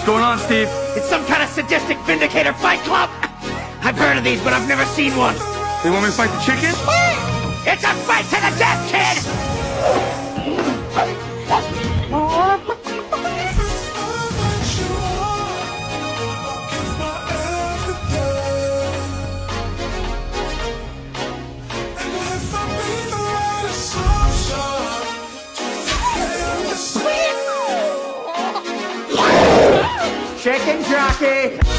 going on, Steve? It's some kind of sadistic vindicator fight club. I've heard of these, but I've never seen one. They want me to fight the chicken? It's a fight to the death, kid! Chicken Jockey!